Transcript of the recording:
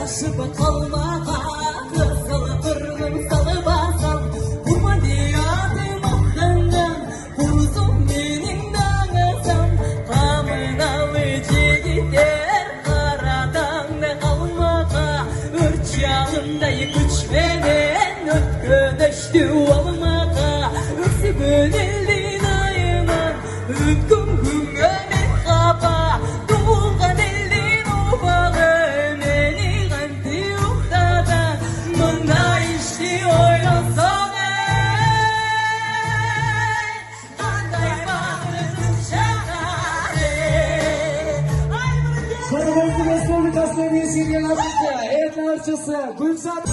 Taşıp kalmağa kızıl kırgın salı basam Kurma diyadım ahından Kuzum benim dağısam Kamına vıcı gider Karadan da kalmağa Ürç yağındayı güç veren Ötkö düştü olmağa Ürsi gönüllü ayıman Ütküm gün ömet kapa Doğukan elin obağı Meni ganti uktada Mına işi oynasan Kanday bağırın şakare Sarıbozlu Respublikası Belediyesi Genel Başkanı, Eğitim Arçası, Gülsat